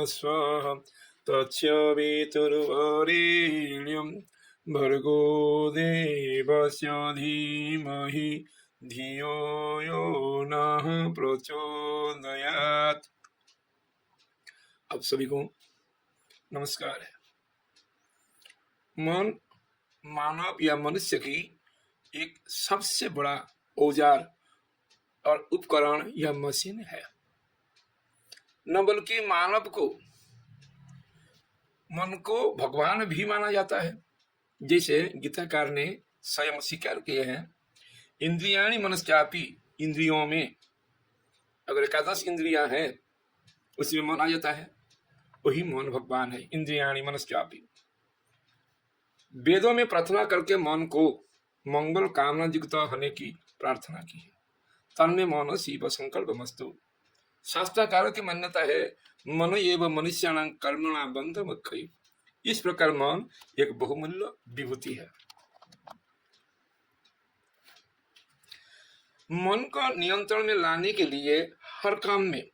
स्वाहा तत्सवितुर्वरेण्यं भर्गो देवस्य धीमहि धियो यो नः प्रचोदयात्। आप सभी को नमस्कार है। मन मानव या मनुष्य की एक सबसे बड़ा औजार और उपकरण या मशीन है। न बल्कि मानव को मन को भगवान भी माना जाता है। जैसे गीताकार ने स्वयं स्वीकार किए हैं, इंद्रियाणि मनश्चापि, इंद्रियों में अगर एकादश इंद्रियां हैं उसमें मन आ जाता है, वही मन भगवान है। इंद्रियाणि मनश्चापि। वेदों में प्रार्थना करके मन को मंगल कामना युक्त होने की प्रार्थना की है। तन्मे मन शिव संकल्प मस्तु। शास्त्रकारों की मान्यता है, मनो एव मनुष्याणां कर्मणां बंधमोक्षः। इस प्रकार मन एक बहुमूल्य विभूति है। मन को नियंत्रण में लाने के लिए, हर काम में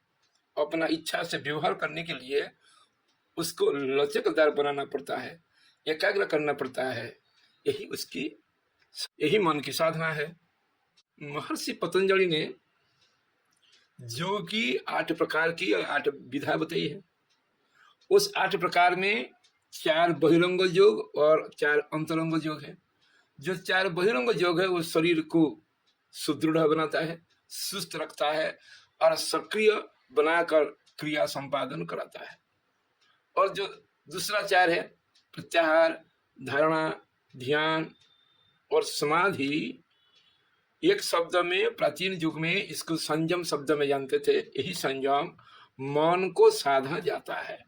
अपना इच्छा से व्यवहार करने के लिए उसको लचकदार बनाना पड़ता है, एकाग्र करना पड़ता है। यही मन की साधना है। महर्षि पतंजलि ने जो कि 8 प्रकार की 8 विधा बताई है, उस 8 प्रकार में 4 बहिरंग योग और 4 अंतरंग योग है। जो 4 बहिरंग योग है वो शरीर को सुदृढ़ बनाता है, सुस्त रखता है और सक्रिय बनाकर क्रिया संपादन कराता है। और जो दूसरा 4 है, प्रत्याहार, धारणा, ध्यान और समाधि, एक शब्द में प्राचीन युग में इसको संयम शब्द में जानते थे। यही संयम मन को साधा जाता है।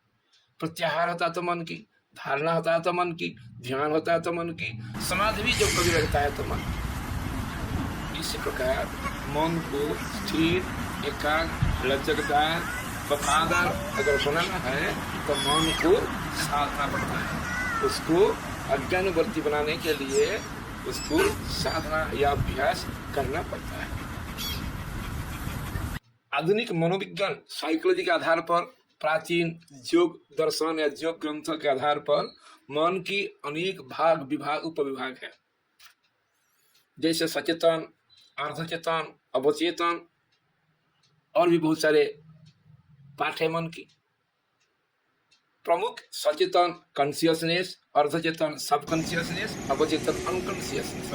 प्रत्याहार होता तो मन की, धारणा होता है तो मन की, ध्यान होता है तो मन की, समाधि भी जब कभी रहता है तो मन। इसी प्रकार मन को स्थिर, एकाग्र, लचकदार, वफादार अगर बनाना है तो मन को साधना पड़ता है। उसको अज्ञानवर्ती बनाने के लिए उसको साधना या अभ्यास करना पड़ता है। आधुनिक मनोविज्ञान साइकोलॉजी के आधार पर, प्राचीन योग दर्शन या योग ग्रंथों के आधार पर मन की अनेक भाग, विभाग, उपविभाग है। जैसे सचेतन, अर्धचेतन, अवचेतन और भी बहुत सारे पाठ है मन की। प्रमुख सचेतन कॉन्शियसनेस, अर्धचेतन सबकॉन्शियसनेस, अवचेतन अनकॉन्शियसनेस।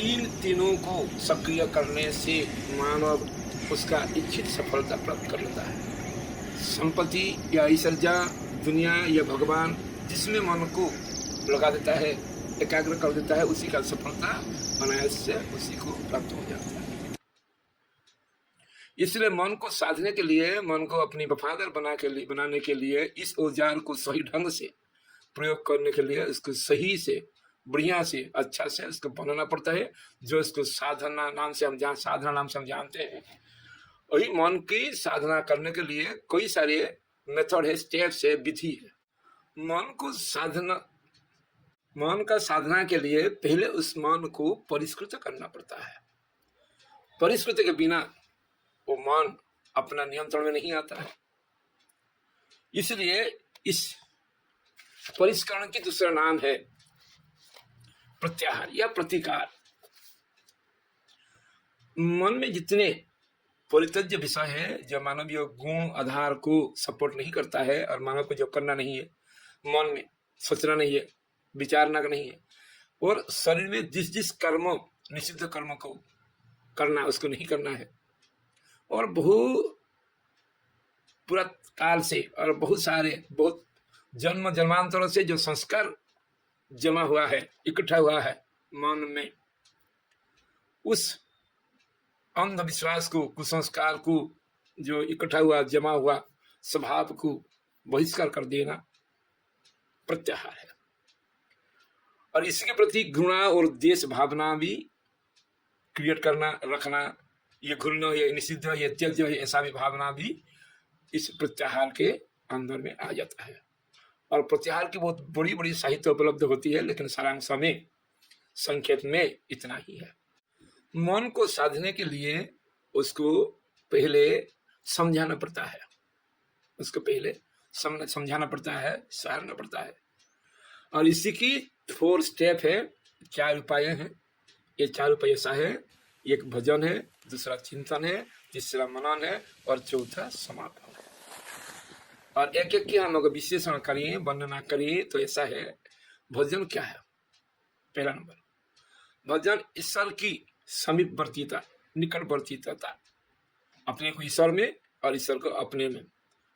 इन तीनों को सक्रिय करने से मानव उसका इच्छित सफलता प्राप्त कर लेता है। संपत्ति या ऐश्वर्य, दुनिया या भगवान, जिसमें मन को लगा देता है, एकाग्र कर देता है, उसी का सफलता अनायास से उसी को प्राप्त हो जाता है। इसलिए मन को साधने के लिए, मन को अपनी वफादार बनाने के लिए, इस औजार को सही ढंग से प्रयोग करने के लिए उसको सही से, बढ़िया से, अच्छा से उसको बनाना पड़ता है। जो इसको साधना नाम से हम जानते हैं। वही मन की साधना करने के लिए कई सारे मेथड है, स्टेप्स है, विधि है। मन का साधना के लिए पहले उस मन को परिष्कृत करना पड़ता है। परिष्कृत के बिना वो मन अपना नियंत्रण में नहीं आता है। इसलिए इस परिष्करण की दूसरा नाम है प्रत्याहार या प्रतिकार। मन में जितने परित्यज्य विषय है, जो मानवीय गुण आधार को सपोर्ट नहीं करता है और मानव को जो करना नहीं है, मन में सोचना नहीं है, विचारना नहीं है, और शरीर में जिस जिस कर्म, निषिद्ध कर्म को करना, उसको नहीं करना है। और बहुत पुरातन से और बहुत जन्मांतरों से जो संस्कार जमा हुआ है, इकट्ठा हुआ है मन में, उस अंधविश्वास को, कुसंस्कार को, जो इकट्ठा हुआ, जमा हुआ स्वभाव को बहिष्कार कर देना प्रत्याहार है। और इसके प्रति घृणा और द्वेष भावना भी क्रिएट करना, रखना, ये घृणा, ये निषिद्ध, ये त्यज्य, ये ऐसा भी भावना भी इस प्रत्याहार के अंदर में आ जाता है। और प्रत्याहार की बहुत बड़ी बड़ी साहित्य उपलब्ध होती है, लेकिन सारांश में संक्षेप में इतना ही है। मन को साधने के लिए उसको पहले समझाना पड़ता है। उसको पहले समझाना पड़ता है, सहारना पड़ता है। और इसी की 4 स्टेप है, 4 उपाय हैं। ये 4 उपाय ऐसा है, एक भजन है, दूसरा चिंतन है, तीसरा मनन है और चौथा समापन है। और एक एक की हम लोग विश्लेषण करिए, वर्णना करिए तो ऐसा है। भजन क्या है? पहला नंबर, भजन ईश्वर की समीपवर्तीता, निकटवर्तीता, अपने को ईश्वर में और ईश्वर को अपने में,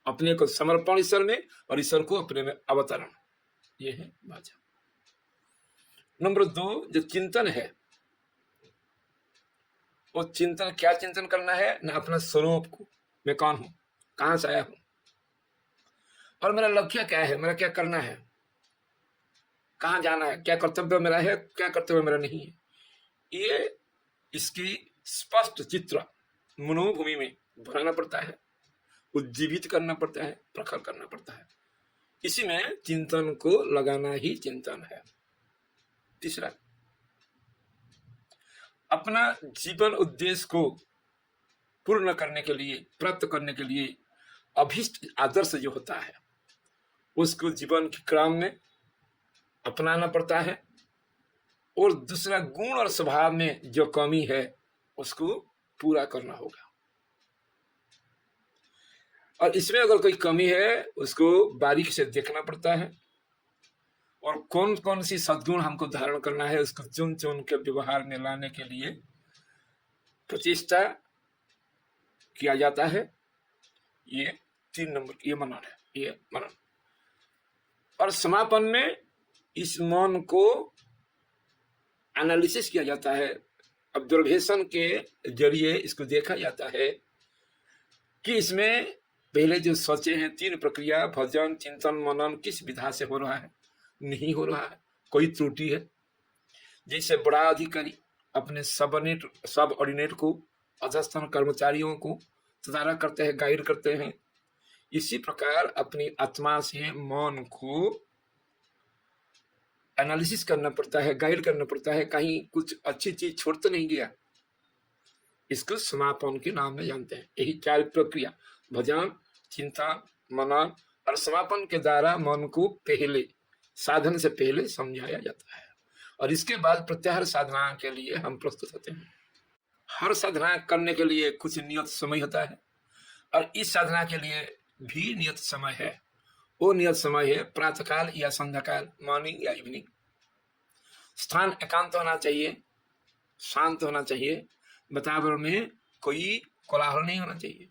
अपने को समर्पण ईश्वर में और ईश्वर को अपने में अवतरण, ये है भजन। नंबर 2 जो चिंतन है, वो चिंतन क्या चिंतन करना है ना, अपना स्वरूप को, मैं कौन हूं, कहां से आया हूं और मेरा लक्ष्य क्या है, मेरा क्या करना है, कहां जाना है, क्या कर्तव्य मेरा है, क्या कर्तव्य मेरा नहीं है। ये इसकी स्पष्ट चित्र मनोभूमि में भरना पड़ता है, उज्जीवित करना पड़ता है, प्रखर करना पड़ता है। इसी में चिंतन को लगाना ही चिंतन है। तीसरा, अपना जीवन उद्देश्य को पूर्ण करने के लिए, प्राप्त करने के लिए अभिष्ट आदर्श जो होता है उसको जीवन के क्रम में अपनाना पड़ता है। और दूसरा, गुण और स्वभाव में जो कमी है उसको पूरा करना होगा। और इसमें अगर कोई कमी है उसको बारीकी से देखना पड़ता है और कौन कौन सी सद्गुण हमको धारण करना है उसको चुन चुन के व्यवहार में लाने के लिए प्रचेष्टा किया जाता है। ये 3 नंबर ये मनन है, ये मनन। और समापन में इस मन को एनालिसिस किया जाता है, ऑब्जर्वेशन के जरिए इसको देखा जाता है कि इसमें पहले जो सोचे हैं 3 प्रक्रिया, भजन, चिंतन, मनन, किस विधा से हो रहा है, नहीं हो रहा है, कोई त्रुटि है। जैसे बड़ा अधिकारी अपने सब ऑर्डिनेट को, अधस्तन कर्मचारियों को तदारक करते हैं, गाइड करते हैं, इसी प्रकार अपनी आत्मा से मन को एनालिसिस करना पड़ता है, गाइड करना पड़ता है, कहीं कुछ अच्छी चीज छोड़ तो नहीं गया। इसको समापन के नाम में जानते हैं। यही 4 प्रक्रिया, भजन, चिंतन, मनन और समापन के द्वारा मन को पहले, साधन से पहले समझाया जाता है और इसके बाद प्रत्याहार साधना के लिए हम प्रस्तुत होते हैं। हर साधना करने के लिए कुछ नियत समय होता है और इस साधना के लिए भी नियत समय है। वो नियत समय है प्रातःकाल या संध्याकाल, मॉर्निंग या इवनिंग। स्थान एकांत होना चाहिए, शांत होना चाहिए, वातावरण में कोई कोलाहल नहीं होना चाहिए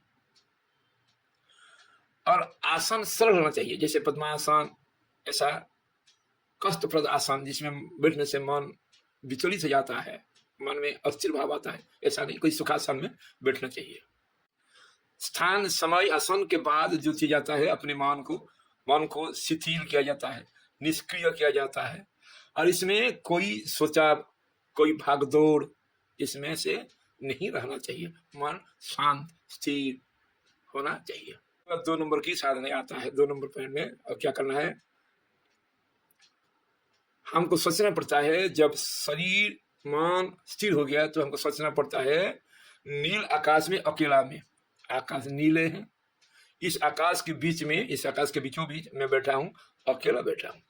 और आसन सरल होना चाहिए, जैसे पद्मासन, ऐसा कष्टप्रद आसन जिसमें बैठने से मन विचलित हो जाता है, मन में अस्थिर भाव आता है, ऐसा नहीं, कोई सुखासन में बैठना चाहिए। स्थान, समय, आसन के बाद जो चीज आता है, अपने मन को शिथिल किया जाता है, निष्क्रिय किया जाता है और इसमें कोई सोचा, कोई भागदौड़ इसमें से नहीं रहना चाहिए, मन शांत स्थिर होना चाहिए। 2 नंबर की साधना आता है। 2 नंबर पॉइंट में अब क्या करना है, हमको सोचना पड़ता है, जब शरीर मन स्थिर हो गया तो हमको सोचना पड़ता है, नील आकाश में अकेला में, आकाश नीले हैं, इस आकाश के बीच में, इस आकाश के बीचों बीच मैं बैठा हूं, अकेला बैठा हूं।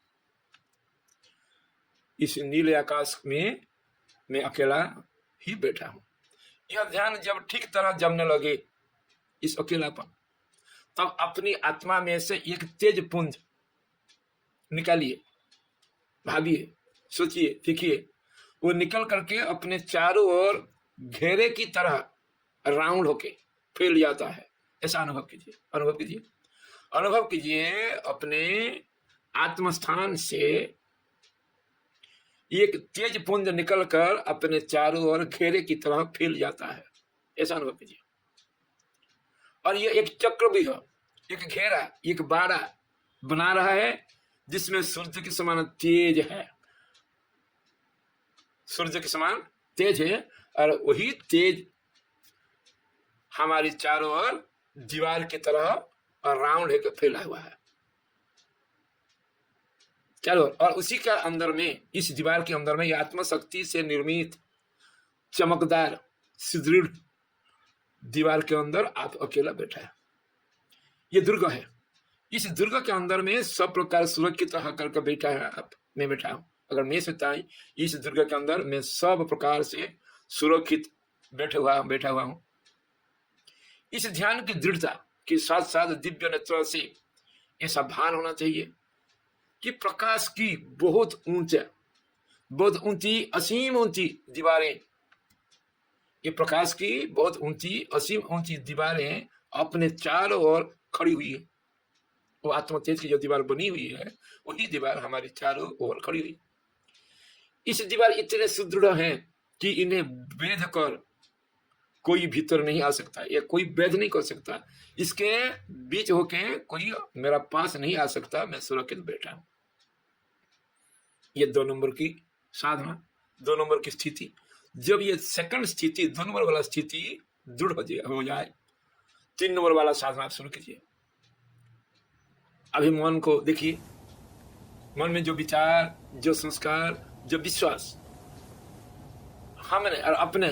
इस नीले आकाश में मैं अकेला ही बैठा हूं। यह ध्यान जब ठीक तरह जमने लगे इस अकेलापन, तब अपनी आत्मा में से एक तेज पुंज निकालिए, भाविए, सोचिए, देखिए, वो निकल करके अपने चारों ओर घेरे की तरह राउंड होके फैल जाता है। ऐसा अनुभव कीजिए, अनुभव कीजिए, अनुभव कीजिए। अपने आत्मस्थान से एक तेज पुंज निकलकर अपने चारों ओर घेरे की तरह फैल जाता है। ऐसा अनुभव कीजिए। और ये एक चक्रव्यूह, एक घेरा, एक बाड़ा बना रहा है जिसमें सूर्य के समान तेज है, सूर्य के समान तेज है और वही तेज हमारी चारों ओर दीवार की तरह और राउंड है फैला हुआ है चारों ओर। और उसी का अंदर में, इस दीवार के अंदर में, ये आत्मशक्ति से निर्मित चमकदार सुदृढ़ दीवार के अंदर आप अकेला बैठा है। ये दुर्ग है। इस दुर्ग के अंदर में सब प्रकार सुरक्षित करके बैठा है आप, मैं बैठा हूं। अगर मैं सोचता हूं इस दुर्ग के अंदर मैं सब प्रकार से सुरक्षित बैठा हुआ हूं। इस ध्यान की दृढ़ता के साथ साथ दिव्य नेत्र से ऐसा भान होना चाहिए कि प्रकाश की बहुत ऊंची असीम ऊंची दीवारें, ये प्रकाश की बहुत ऊंची असीम ऊंची दीवारें अपने चारों ओर खड़ी हुई है। वो आत्म तेज की जो दीवार बनी हुई है वही दीवार हमारी चारों ओर खड़ी हुई। इस दीवार इतने सुदृढ़ हैं कि इन्हें भेद कर कोई भीतर नहीं आ सकता, या कोई भेद नहीं कर सकता। इसके बीच होके कोई मेरा पास नहीं आ सकता, मैं सुरक्षित बैठा हूं। ये 2 नंबर की साधना, 2 नंबर की स्थिति। जब ये सेकंड स्थिति 2 नंबर वाला स्थिति दृढ़ हो जाए, 3 नंबर वाला साधना आप शुरू कीजिए। अभी मन को देखिए, मन में जो विचार, जो संस्कार, जो विश्वास हमने और अपने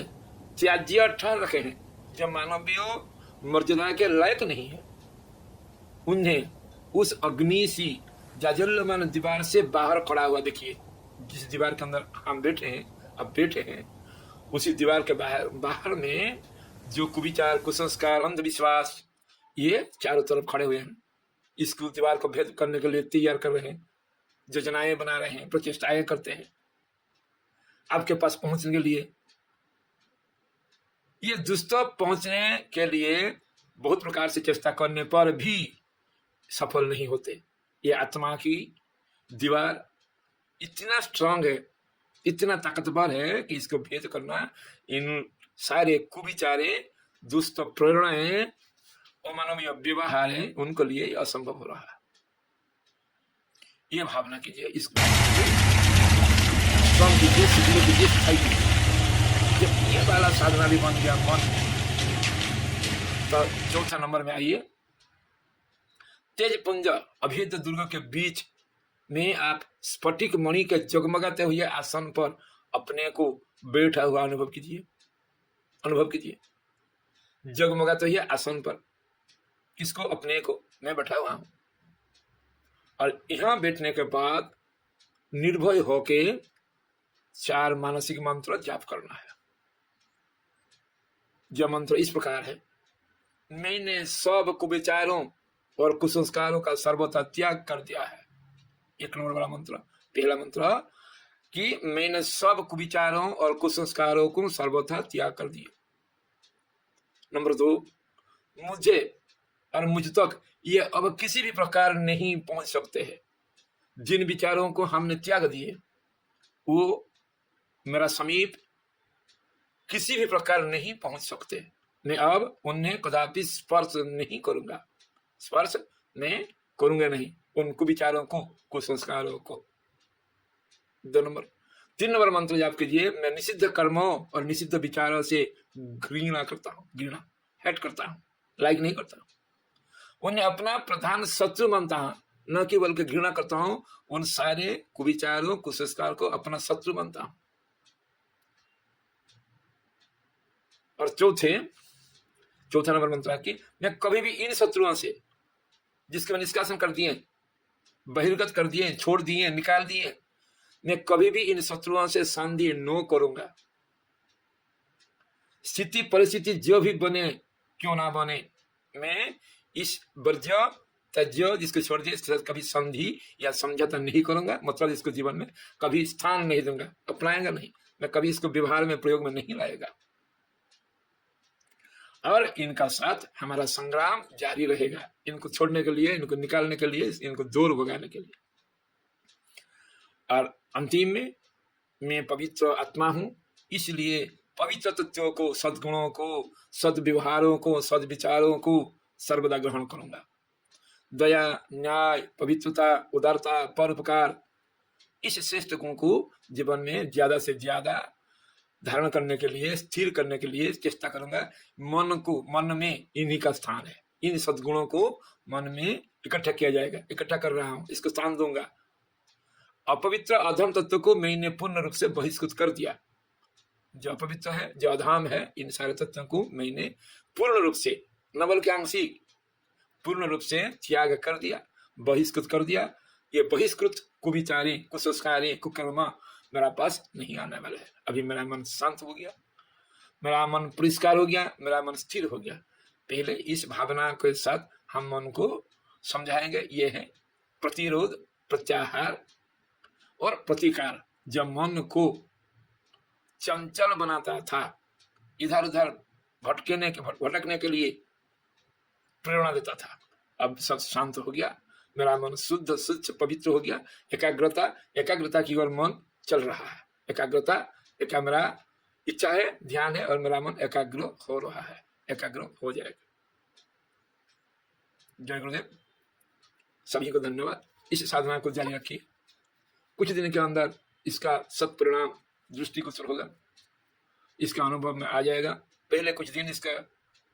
त्याज्य ठहर रखे हैं, जो मानवीय मर्यादा के लायक नहीं है, उन्हें उस अग्नि सी जाजल्यमान दीवार से बाहर खड़ा हुआ देखिए। जिस दीवार के अंदर हम बैठे हैं, अब बैठे हैं, उसी दीवार के बाहर में जो कुविचार, कुसंस्कार, अंधविश्वास ये चारों तरफ खड़े हुए हैं। इस दीवार को भेद करने के लिए तैयार कर रहे हैं, योजनाएं बना रहे हैं, प्रचेष्टाएं करते हैं आपके पास पहुंचने के लिए। ये दुष्ट पहुंचने के लिए बहुत प्रकार से चेष्टा करने पर भी सफल नहीं होते। ये आत्मा की दीवार इतना स्ट्रांग है, इतना ताकतवर है कि इसको भेद करना, इन सारे कुविचारे, दुष्ट प्रेरणाएं, अमानवीय व्यवहार है, उनके लिए असंभव हो रहा है। ये भावना कीजिए, इसको स्ट्रांग कीजिए, सीखने कीजिए, सिखाई कीजिए। जब ये वाला साधना भी बन गया मन, तो 4था नंबर में आइए। तेज पुंज अभेद दुर्ग के बीच में आप स्फटिक मणि के जगमगाते हुए आसन पर अपने को बैठा हुआ अनुभव कीजिए। अनुभव कीजिए जगमगाते हुए आसन पर किसको? अपने को। मैं बैठा हुआ हूं और यहां बैठने के बाद निर्भय होके 4 मानसिक मंत्र जाप करना है। जो मंत्र इस प्रकार है, मैंने सब कुविचारों और कुसंस्कारों का सर्वथा त्याग कर दिया है। 1 नंबर वाला मंत्र, पहला मंत्र कि मैंने सब कुविचारों और कुसंस्कारों को सर्वथा त्याग कर दिया। नंबर 2, मुझे और मुझ तक ये अब किसी भी प्रकार नहीं पहुंच सकते हैं। जिन विचारों को हमने त्याग दिए वो मेरा समीप किसी भी प्रकार नहीं पहुंच सकते। मैं अब उन्हें कदापि स्पर्श नहीं करूंगा, स्पर्श मैं करूंगा नहीं उन कुविचारों को, कुसंस्कारों को। 2 नंबर। 3 नंबर मंत्र जाप कीजिए, मैं निषिद्ध कर्मों और निषिद्ध विचारों से घृणा करता हूं, घृणा हेट करता हूं, लाइक नहीं करता हूं। उन्हें अपना प्रधान शत्रु मानता हूं, न कि बल्कि घृणा करता हूं। उन सारे कुविचारों, कुसंस्कार को अपना शत्रु मानता हूं। और चौथा नंबर मंत्र है कि मैं कभी भी इन शत्रुओं से, जिसके मैं निष्कासन कर दिए, बहिर्गत कर दिए, छोड़ दिए, निकाल दिए, मैं कभी भी इन शत्रुओं से संधि न करूंगा। स्थिति परिस्थिति जो भी बने क्यों ना बने, मैं इस वर्ज्य त्याज्य जिसको छोड़ दिए, इसके साथ कभी संधि या समझौता नहीं करूंगा। मतलब इसको जीवन में कभी स्थान नहीं दूंगा, अपनाएगा नहीं, मैं कभी इसको व्यवहार में, प्रयोग में नहीं लाएगा। और इनका साथ हमारा संग्राम जारी रहेगा, इनको छोड़ने के लिए, इनको निकालने के लिए, इनको दूर भगाने के लिए। और अंतिम में मैं पवित्र आत्मा हूं, इसलिए पवित्र तत्वों को, सद्गुणों को, सद्व्यवहारों को, सद्विचारों को सर्वदा ग्रहण करूंगा। दया, न्याय, पवित्रता, उदारता, परोपकार, इस श्रेष्ठ गुण को जीवन में ज्यादा से ज्यादा धारण करने के लिए, स्थिर करने के लिए चेष्टा करूंगा। मन में इन्हीं का स्थान है, इन सद्गुणों को मन में इकट्ठा किया जाएगा, इकट्ठा कर रहा हूं, इसको स्थान दूंगा। अपवित्र अधम तत्व को मैंने पूर्ण रूप से बहिष्कृत कर दिया। जो अपवित्र है, जो अधम है, इन सारे तत्वों को मैंने पूर्ण रूप से, न बल्कि आंशिक, पूर्ण रूप से त्याग कर दिया। बहिष्कृत कर दिया। ये बहिष्कृत कुविचारें, कुसंस्कारें, कुकर्म मेरा पास नहीं आने वाला है। अभी मेरा मन शांत हो गया, मेरा मन परिष्कार हो गया, मेरा मन स्थिर हो गया। पहले इस भावना के साथ हम मन को समझाएंगे। ये है प्रतिरोध, प्रत्याहार और प्रतिकार। जब मन को चंचल बनाता था, इधर उधर भटकने के लिए प्रेरणा देता था, अब सब शांत हो गया, मेरा मन शुद्ध स्वच्छ पवित्र हो गया। एकाग्रता की ओर मन चल रहा है। एकाग्रता मेरा इच्छा है, ध्यान है, और मेरा मन एकाग्र हो रहा है, एकाग्र हो जाएगा। जय गुरुदेव, सभी को धन्यवाद। इस साधना को जारी रखिए। कुछ दिन के अंदर इसका सत्परिणाम दृष्टिगोचर होगा, इसका अनुभव में आ जाएगा। पहले कुछ दिन इसका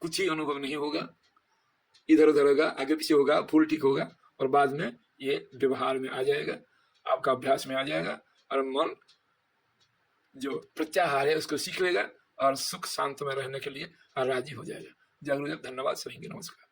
कुछ ही अनुभव नहीं होगा, इधर उधर होगा, आगे पीछे होगा, फूल ठीक होगा, और बाद में ये व्यवहार में आ जाएगा, आपका अभ्यास में आ जाएगा, और मन जो प्रत्याहार है उसको सीख लेगा और सुख शांत में रहने के लिए राजी हो जाएगा। जय गुरुदेव, धन्यवाद, सभी को नमस्कार।